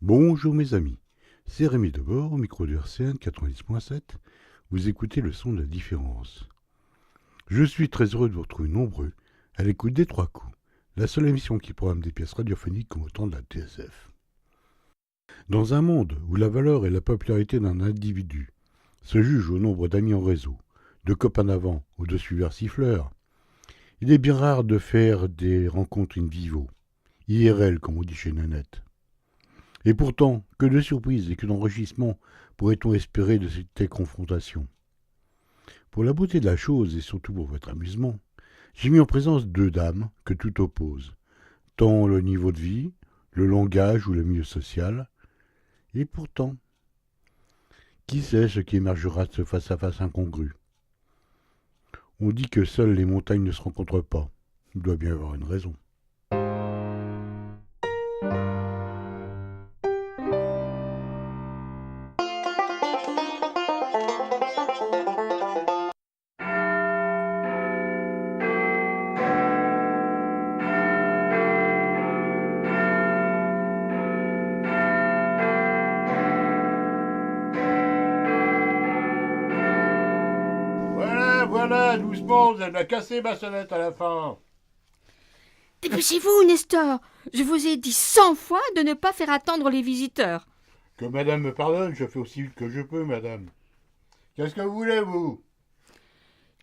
Bonjour mes amis, c'est Rémi Debord, au micro de RCN 90.7. Vous écoutez le son de la différence. Je suis très heureux de vous retrouver nombreux à l'écoute des Trois Coups, la seule émission qui programme des pièces radiophoniques comme au temps de la TSF. Dans un monde où la valeur et la popularité d'un individu se jugent au nombre d'amis en réseau, de copains d'avant ou de suiveurs siffleurs, il est bien rare de faire des rencontres in vivo, IRL comme on dit chez Nanette. Et pourtant, que de surprises et que d'enrichissements pourrait-on espérer de cette telle confrontation ? Pour la beauté de la chose et surtout pour votre amusement, j'ai mis en présence deux dames que tout oppose, tant le niveau de vie, le langage ou le milieu social. Et pourtant, qui sait ce qui émergera de ce face-à-face incongru ? On dit que seules les montagnes ne se rencontrent pas. Il doit bien y avoir une raison. Voilà, doucement, vous allez la casser ma sonnette à la fin. Dépêchez-vous, Nestor. Je vous ai dit 100 fois de ne pas faire attendre les visiteurs. Que madame me pardonne, je fais aussi vite que je peux, madame. Qu'est-ce que vous voulez, vous ?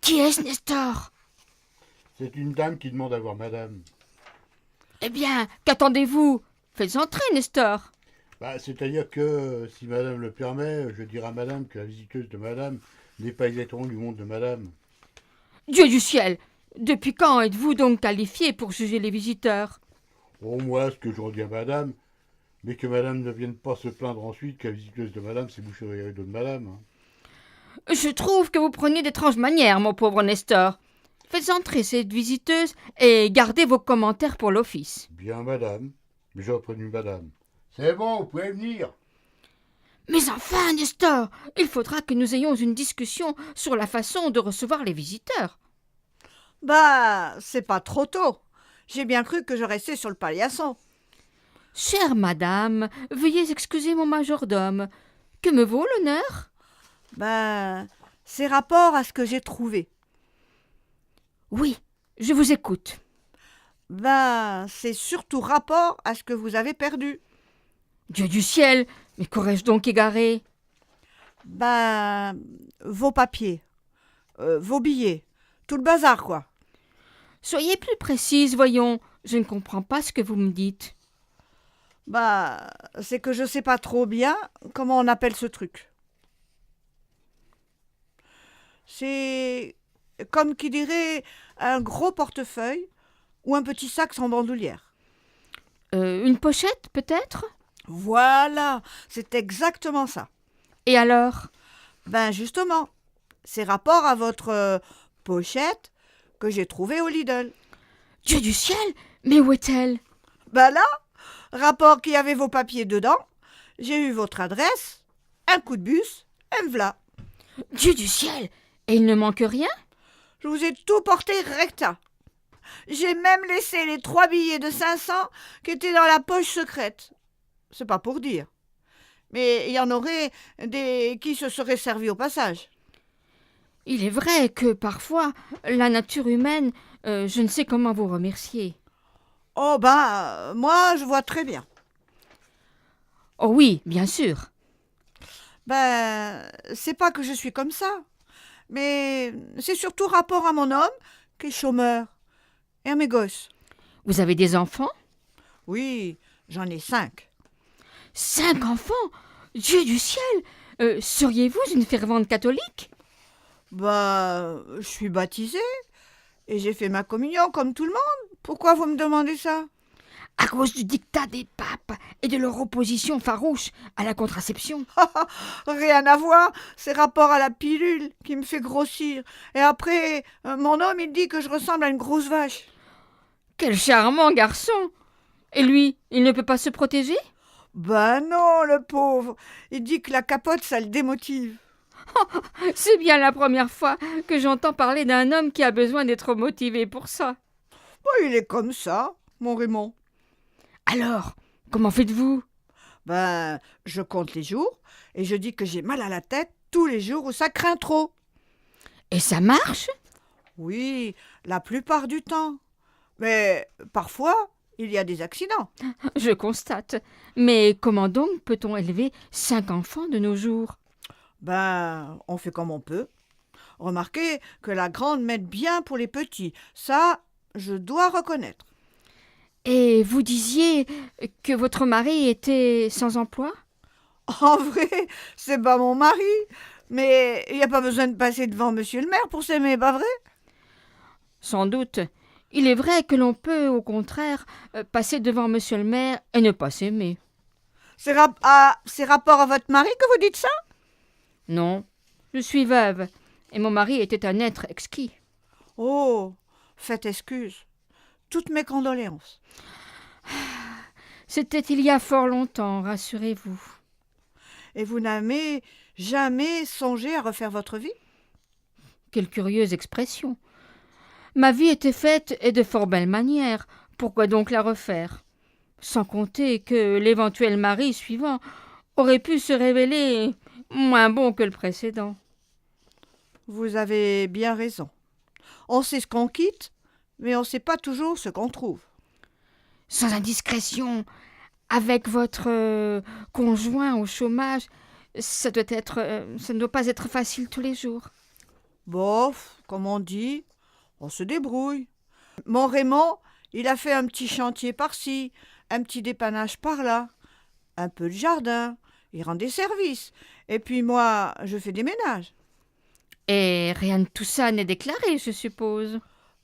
Qui est-ce, Nestor ? C'est une dame qui demande à voir madame. Eh bien, qu'attendez-vous ? Faites entrer, Nestor. C'est-à-dire que, si madame le permet, je dirai à madame que la visiteuse de madame n'est pas exactement du monde de madame. Dieu du ciel ! Depuis quand êtes-vous donc qualifié pour juger les visiteurs ? Oh, moi, ce que j'en dis à madame, mais que madame ne vienne pas se plaindre ensuite que la visiteuse de madame s'est bouchée les rideaux de madame. Je trouve que vous preniez d'étranges manières, mon pauvre Nestor. Faites entrer cette visiteuse et gardez vos commentaires pour l'office. Bien, madame, mais j'ai prévenu madame. C'est bon, vous pouvez venir. Mais enfin, Nestor, il faudra que nous ayons une discussion sur la façon de recevoir les visiteurs. C'est pas trop tôt. J'ai bien cru que je restais sur le paillasson. Chère madame, veuillez excuser mon majordome. Que me vaut l'honneur ? C'est rapport à ce que j'ai trouvé. Oui, je vous écoute. C'est surtout rapport à ce que vous avez perdu. Dieu du ciel, mais qu'aurais-je donc égaré ? Vos papiers, vos billets, tout le bazar, quoi. Soyez plus précise, voyons. Je ne comprends pas ce que vous me dites. C'est que je sais pas trop bien comment on appelle ce truc. C'est comme qui dirait un gros portefeuille ou un petit sac sans bandoulière. Une pochette, peut-être ? Voilà, c'est exactement ça. Et alors ? Justement, c'est rapport à votre pochette que j'ai trouvée au Lidl. Dieu du ciel, mais où est-elle ? Là, rapport qui avait vos papiers dedans, j'ai eu votre adresse, un coup de bus, et me v'là. Dieu du ciel, et il ne manque rien ? Je vous ai tout porté recta. J'ai même laissé les 3 billets de 500 qui étaient dans la poche secrète. C'est pas pour dire. Mais il y en aurait des qui se seraient servis au passage. Il est vrai que, parfois, la nature humaine, je ne sais comment vous remercier. Moi, je vois très bien. Oh oui, bien sûr. C'est pas que je suis comme ça. Mais c'est surtout rapport à mon homme, qui est chômeur, et à mes gosses. Vous avez des enfants ? Oui, j'en ai 5. 5 enfants ? Dieu du ciel ! Seriez-vous une fervente catholique ? Je suis baptisée et j'ai fait ma communion comme tout le monde. Pourquoi vous me demandez ça ? À cause du dictat des papes et de leur opposition farouche à la contraception. Rien à voir, c'est rapport à la pilule qui me fait grossir. Et après, mon homme, il dit que je ressemble à une grosse vache. Quel charmant garçon! Et lui, il ne peut pas se protéger? Ben non, le pauvre. Il dit que la capote, ça le démotive. C'est bien la première fois que j'entends parler d'un homme qui a besoin d'être motivé pour ça. Bon, il est comme ça, mon Raymond. Alors, comment faites-vous? Ben, je compte les jours et je dis que j'ai mal à la tête tous les jours où ça craint trop. Et ça marche? Oui, la plupart du temps. Mais parfois, il y a des accidents. Je constate. Mais comment donc peut-on élever 5 enfants de nos jours? Ben, on fait comme on peut. Remarquez que la grande m'aide bien pour les petits. Ça, je dois reconnaître. Et vous disiez que votre mari était sans emploi? En vrai, c'est pas mon mari. Mais il n'y a pas besoin de passer devant monsieur le maire pour s'aimer, pas vrai? Sans doute. Il est vrai que l'on peut, au contraire, passer devant monsieur le maire et ne pas s'aimer. C'est rapport à votre mari que vous dites ça? Non, je suis veuve, et mon mari était un être exquis. Oh, faites excuse. Toutes mes condoléances. C'était il y a fort longtemps, rassurez-vous. Et vous n'avez jamais songé à refaire votre vie? Quelle curieuse expression. Ma vie était faite et de fort belle manière. Pourquoi donc la refaire? Sans compter que l'éventuel mari suivant aurait pu se révéler moins bon que le précédent. Vous avez bien raison. On sait ce qu'on quitte, mais on ne sait pas toujours ce qu'on trouve. Sans indiscrétion, avec votre conjoint au chômage, ça ne doit pas être facile tous les jours. Bof, comme on dit, on se débrouille. Mon Raymond, il a fait un petit chantier par-ci, un petit dépannage par-là, un peu de jardin, il rend des services. Et puis moi, je fais des ménages. Et rien de tout ça n'est déclaré, je suppose.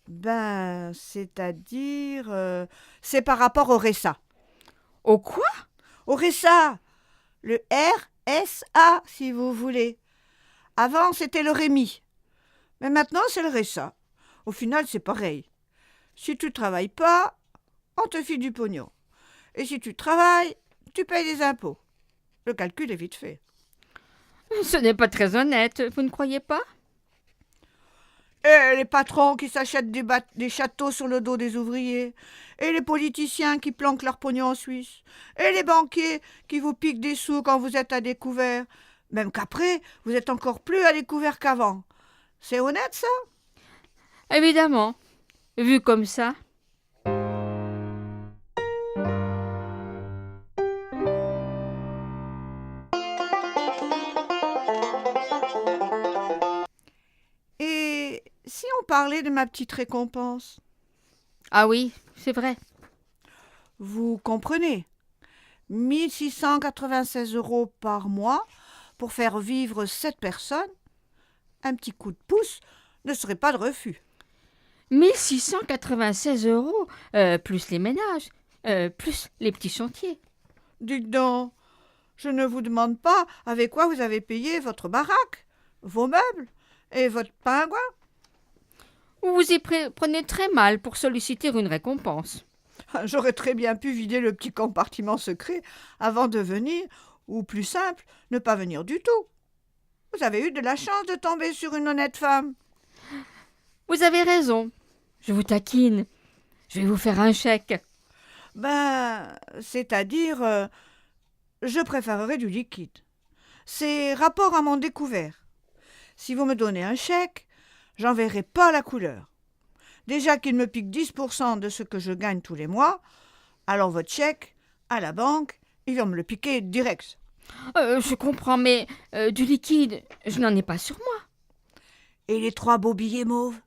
Ben, c'est-à-dire... c'est par rapport au RSA. Au quoi? Au RSA. Le RSA, si vous voulez. Avant, c'était le Rémi. Mais maintenant, c'est le RSA. Au final, c'est pareil. Si tu travailles pas, on te file du pognon. Et si tu travailles, tu payes des impôts. Le calcul est vite fait. Ce n'est pas très honnête, vous ne croyez pas? Et les patrons qui s'achètent des châteaux sur le dos des ouvriers, et les politiciens qui planquent leur pognon en Suisse, et les banquiers qui vous piquent des sous quand vous êtes à découvert, même qu'après, vous êtes encore plus à découvert qu'avant. C'est honnête, ça? Évidemment. Vu comme ça. Et si on parlait de ma petite récompense? Ah oui, c'est vrai. Vous comprenez? 1696 € par mois pour faire vivre 7 personnes, un petit coup de pouce ne serait pas de refus. 1696 €, plus les ménages, plus les petits chantiers. Dites donc, je ne vous demande pas avec quoi vous avez payé votre baraque, vos meubles et votre pingouin. Vous vous y prenez très mal pour solliciter une récompense. J'aurais très bien pu vider le petit compartiment secret avant de venir, ou plus simple, ne pas venir du tout. Vous avez eu de la chance de tomber sur une honnête femme. Vous avez raison. Je vous taquine. Je vais vous faire un chèque. Ben, c'est-à-dire, je préférerais du liquide. C'est rapport à mon découvert. Si vous me donnez un chèque, j'en verrai pas la couleur. Déjà qu'il me pique 10% de ce que je gagne tous les mois, alors votre chèque, à la banque, ils vont me le piquer direct. Je comprends, mais du liquide, je n'en ai pas sur moi. Et les 3 beaux billets mauves?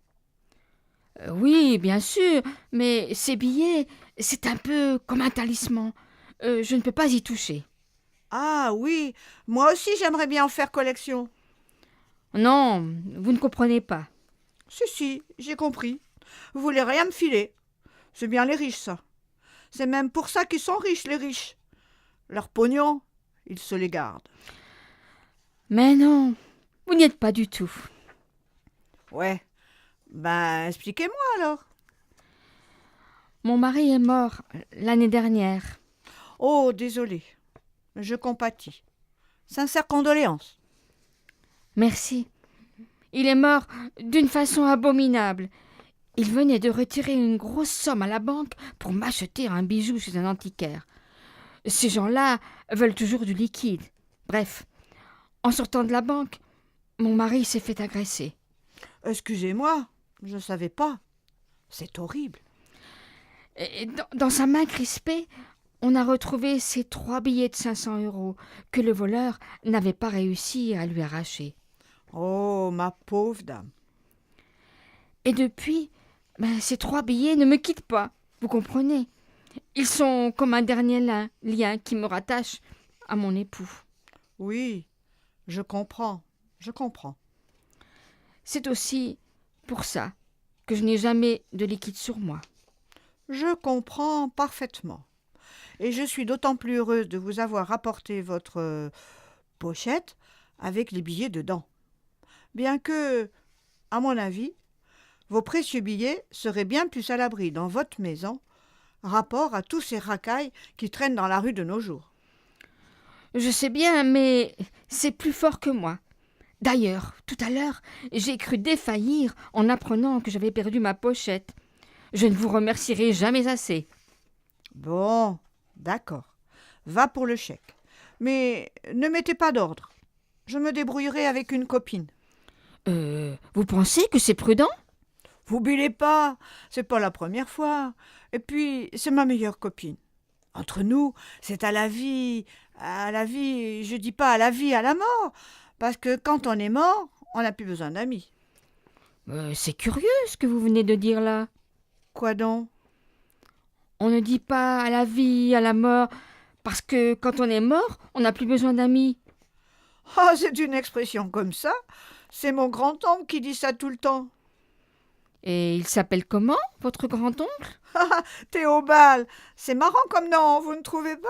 Oui, bien sûr, mais ces billets, c'est un peu comme un talisman. Je ne peux pas y toucher. Ah oui, moi aussi j'aimerais bien en faire collection. Non, vous ne comprenez pas. Si, j'ai compris. Vous voulez rien me filer. C'est bien les riches, ça. C'est même pour ça qu'ils sont riches, les riches. Leur pognon, ils se les gardent. Mais non, vous n'y êtes pas du tout. Ouais, ben expliquez-moi alors. Mon mari est mort l'année dernière. Oh, désolé, je compatis. Sincères condoléances. Merci. Il est mort d'une façon abominable. Il venait de retirer une grosse somme à la banque pour m'acheter un bijou chez un antiquaire. Ces gens-là veulent toujours du liquide. Bref, en sortant de la banque, mon mari s'est fait agresser. Excusez-moi, je ne savais pas. C'est horrible. Et dans sa main crispée, on a retrouvé ces 3 billets de 500 € que le voleur n'avait pas réussi à lui arracher. Oh, ma pauvre dame. Et depuis, ces 3 billets ne me quittent pas, vous comprenez. Ils sont comme un dernier lien qui me rattache à mon époux. Oui, je comprends. C'est aussi pour ça que je n'ai jamais de liquide sur moi. Je comprends parfaitement. Et je suis d'autant plus heureuse de vous avoir apporté votre pochette avec les billets dedans. Bien que, à mon avis, vos précieux billets seraient bien plus à l'abri dans votre maison, rapport à tous ces racailles qui traînent dans la rue de nos jours. Je sais bien, mais c'est plus fort que moi. D'ailleurs, tout à l'heure, j'ai cru défaillir en apprenant que j'avais perdu ma pochette. Je ne vous remercierai jamais assez. Bon, d'accord. Va pour le chèque. Mais ne mettez pas d'ordre. Je me débrouillerai avec une copine. Vous pensez que c'est prudent ? Vous bilez pas, c'est pas la première fois. Et puis, c'est ma meilleure copine. Entre nous, c'est à la vie, je dis pas à la vie, à la mort. Parce que quand on est mort, on n'a plus besoin d'amis. C'est curieux ce que vous venez de dire là. Quoi donc ? On ne dit pas à la vie, à la mort, parce que quand on est mort, on n'a plus besoin d'amis. Oh, c'est une expression comme ça. C'est mon grand-oncle qui dit ça tout le temps. Et il s'appelle comment, votre grand-oncle ? Théobald, c'est marrant comme nom, vous ne trouvez pas ?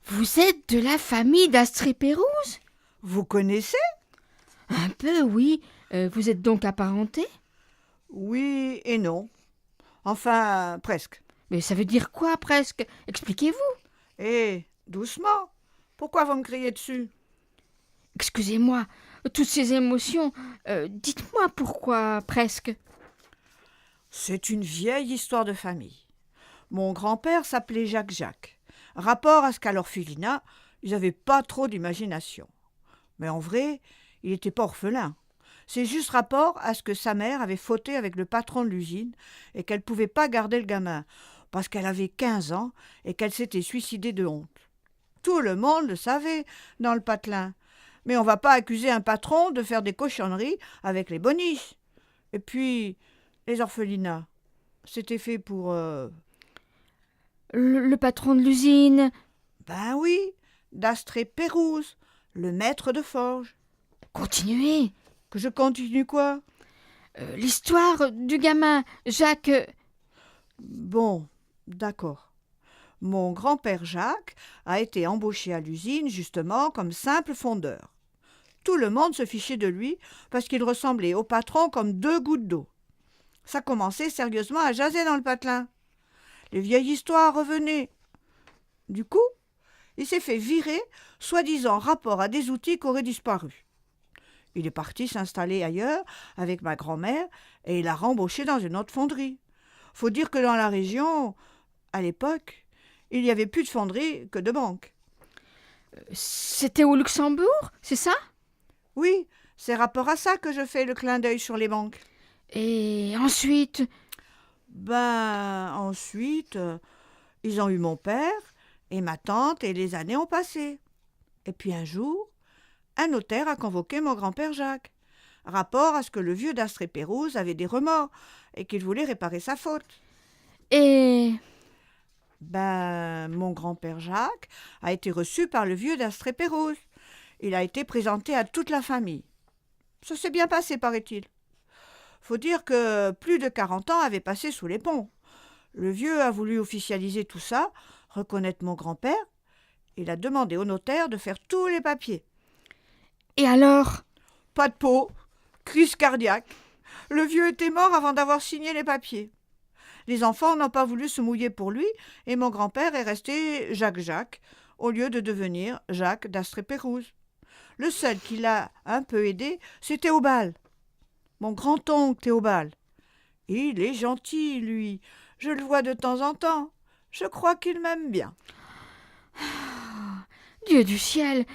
Vous êtes de la famille d'Astrée Pérouse ? Vous connaissez ? Un peu, oui. Vous êtes donc apparenté ? Oui et non. Enfin, presque. Mais ça veut dire quoi, presque ? Expliquez-vous. Doucement. Pourquoi vous me criez dessus ? Excusez-moi, toutes ces émotions, dites-moi pourquoi, presque. C'est une vieille histoire de famille. Mon grand-père s'appelait Jacques. Rapport à ce qu'à l'orphelinat, ils n'avaient pas trop d'imagination. Mais en vrai, il n'était pas orphelin. C'est juste rapport à ce que sa mère avait fauté avec le patron de l'usine et qu'elle ne pouvait pas garder le gamin, parce qu'elle avait 15 ans et qu'elle s'était suicidée de honte. Tout le monde le savait dans le patelin. Mais on ne va pas accuser un patron de faire des cochonneries avec les boniches. Et puis, les orphelinats, c'était fait pour... Le patron de l'usine. Ben oui, d'Astrée Pérouse, le maître de forge. Continuez. Que je continue quoi ? L'histoire du gamin, Jacques... Bon, d'accord. Mon grand-père Jacques a été embauché à l'usine justement comme simple fondeur. Tout le monde se fichait de lui parce qu'il ressemblait au patron comme 2 gouttes d'eau. Ça commençait sérieusement à jaser dans le patelin. Les vieilles histoires revenaient. Du coup, il s'est fait virer, soi-disant rapport à des outils qui auraient disparu. Il est parti s'installer ailleurs avec ma grand-mère et il a rembauché dans une autre fonderie. Faut dire que dans la région, à l'époque, il n'y avait plus de fonderie que de banques. C'était au Luxembourg, c'est ça ? Oui, c'est rapport à ça que je fais le clin d'œil sur les banques. Et ensuite... Ensuite, ils ont eu mon père et ma tante et les années ont passé. Et puis un jour, un notaire a convoqué mon grand-père Jacques. Rapport à ce que le vieux d'Astrée Pérouse avait des remords et qu'il voulait réparer sa faute. Et... Mon grand-père Jacques a été reçu par le vieux d'Astrée Pérouse. Il a été présenté à toute la famille. Ça s'est bien passé, paraît-il. Faut dire que plus de 40 ans avaient passé sous les ponts. Le vieux a voulu officialiser tout ça, reconnaître mon grand-père. Il a demandé au notaire de faire tous les papiers. Et alors? Pas de peau, crise cardiaque. Le vieux était mort avant d'avoir signé les papiers. Les enfants n'ont pas voulu se mouiller pour lui et mon grand-père est resté Jacques au lieu de devenir Jacques d'Astrée-Pérouse. Le seul qui l'a un peu aidé, c'est Théobald, mon grand-oncle Théobald. Il est gentil, lui. Je le vois de temps en temps. Je crois qu'il m'aime bien. Dieu du ciel,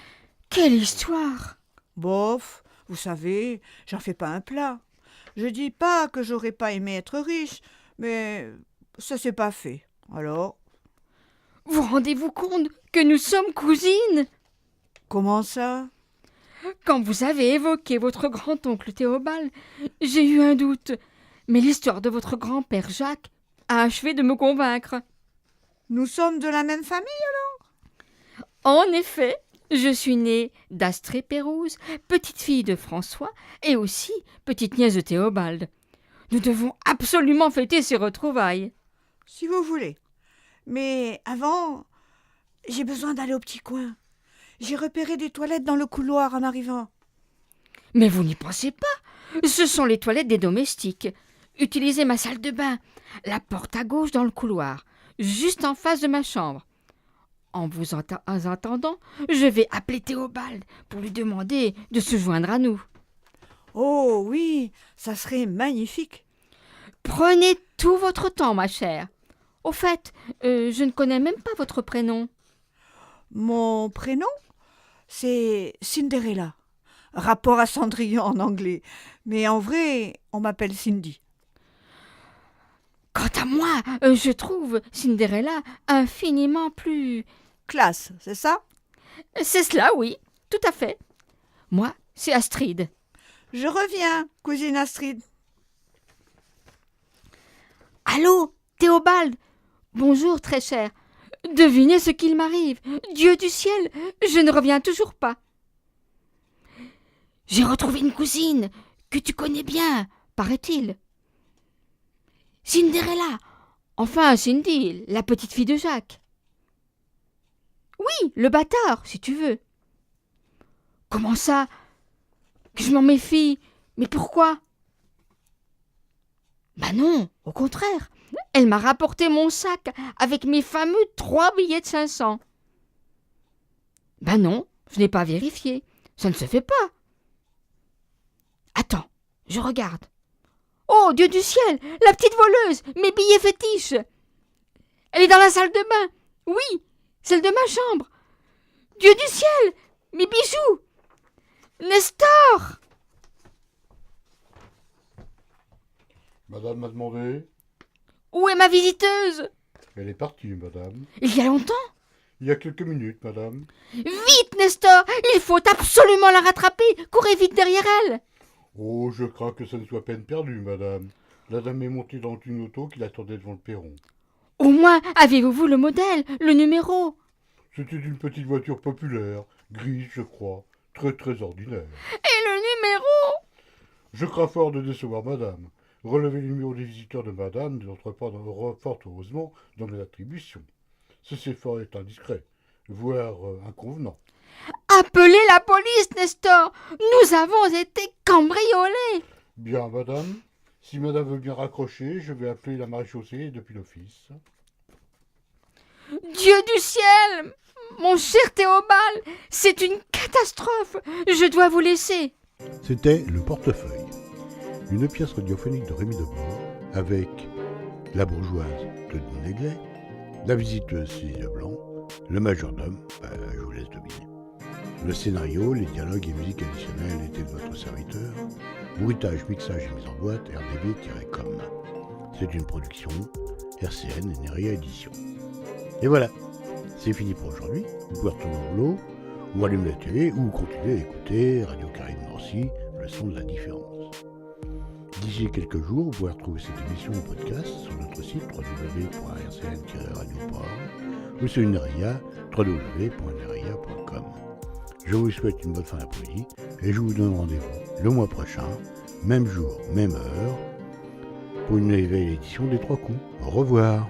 quelle histoire! Bof, vous savez, j'en fais pas un plat. Je dis pas que j'aurais pas aimé être riche, mais ça s'est pas fait. Alors, Vous rendez-vous compte que nous sommes cousines? comment ça? Quand vous avez évoqué votre grand-oncle Théobald, j'ai eu un doute, mais l'histoire de votre grand-père Jacques a achevé de me convaincre. Nous sommes de la même famille? En effet, je suis née d'Astrée-Pérouse, petite-fille de François et aussi petite-nièce de Théobald. Nous devons absolument fêter ces retrouvailles. Si vous voulez. Mais avant, j'ai besoin d'aller au petit coin. J'ai repéré des toilettes dans le couloir en arrivant. Mais vous n'y pensez pas, ce sont les toilettes des domestiques. Utilisez ma salle de bain, la porte à gauche dans le couloir, juste en face de ma chambre. En vous attendant, je vais appeler Théobald pour lui demander de se joindre à nous. Oh oui, ça serait magnifique. Prenez tout votre temps, ma chère. Au fait, je ne connais même pas votre prénom. Mon prénom, c'est Cinderella. Rapport à Cendrillon en anglais. Mais en vrai, on m'appelle Cindy. Quant à moi, je trouve Cinderella infiniment plus... Classe, c'est ça? C'est cela, oui, tout à fait. Moi, c'est Astrid. Je reviens, cousine Astrid. Allô, Théobald? Bonjour, très cher. Devinez ce qu'il m'arrive. Dieu du ciel, je ne reviens toujours pas. J'ai retrouvé une cousine que tu connais bien, paraît-il. Cinderella, enfin Cindy, la petite fille de Jacques. Oui, le bâtard, si tu veux. Comment ça? Que je m'en méfie? Mais pourquoi? Ben non, au contraire. Elle m'a rapporté mon sac avec mes fameux 3 billets de 500. Ben non, je n'ai pas vérifié. Ça ne se fait pas. Attends, je regarde. Oh, Dieu du ciel, la petite voleuse, mes billets fétiches. Elle est dans la salle de bain. Oui, celle de ma chambre. Dieu du ciel, mes bijoux. Nestor! Madame m'a demandé. Où est ma visiteuse? Elle est partie, madame. Il y a longtemps? Il y a quelques minutes, madame. Vite, Nestor! Il faut absolument la rattraper! Courez vite derrière elle! Oh, je crains que ce ne soit peine perdue, madame. La dame est montée dans une auto qui l'attendait devant le perron. Au moins, avez-vous le modèle, le numéro? C'était une petite voiture populaire, grise, je crois, très ordinaire. Et le numéro? Je crains fort de décevoir madame. Relevez le numéro des visiteurs de madame n'entre pas fort heureusement dans mes attributions. Ceci fort est indiscret, voire inconvenant. Appelez la police, Nestor! Nous avons été cambriolés! Bien, madame. Si madame veut bien raccrocher, je vais appeler la maréchaussée depuis l'office. Dieu du ciel! Mon cher Théobald, c'est une catastrophe! Je dois vous laisser! C'était Le Portefeuille, une pièce radiophonique de Rémi Debord avec la bourgeoise Claudine Leglet, la visiteuse Cécile Leblanc, le majordome, je vous laisse deviner. Le scénario, les dialogues et musiques additionnelles étaient de votre serviteur. Bruitage, mixage et mise en boîte, rdv-com. C'est une production RCN et Neria Édition. Et voilà, c'est fini pour aujourd'hui. Vous pouvez retourner au boulot, ou allumer la télé, ou continuer à écouter Radio Caraïbe Nancy, le son de la différence. D'ici quelques jours, vous pouvez retrouver cette émission en podcast sur notre site www.rcn-radio.org ou sur Neria, www.neria.com. Je vous souhaite une bonne fin d'après-midi et je vous donne rendez-vous le mois prochain, même jour, même heure, pour une nouvelle édition des 3 coups. Au revoir.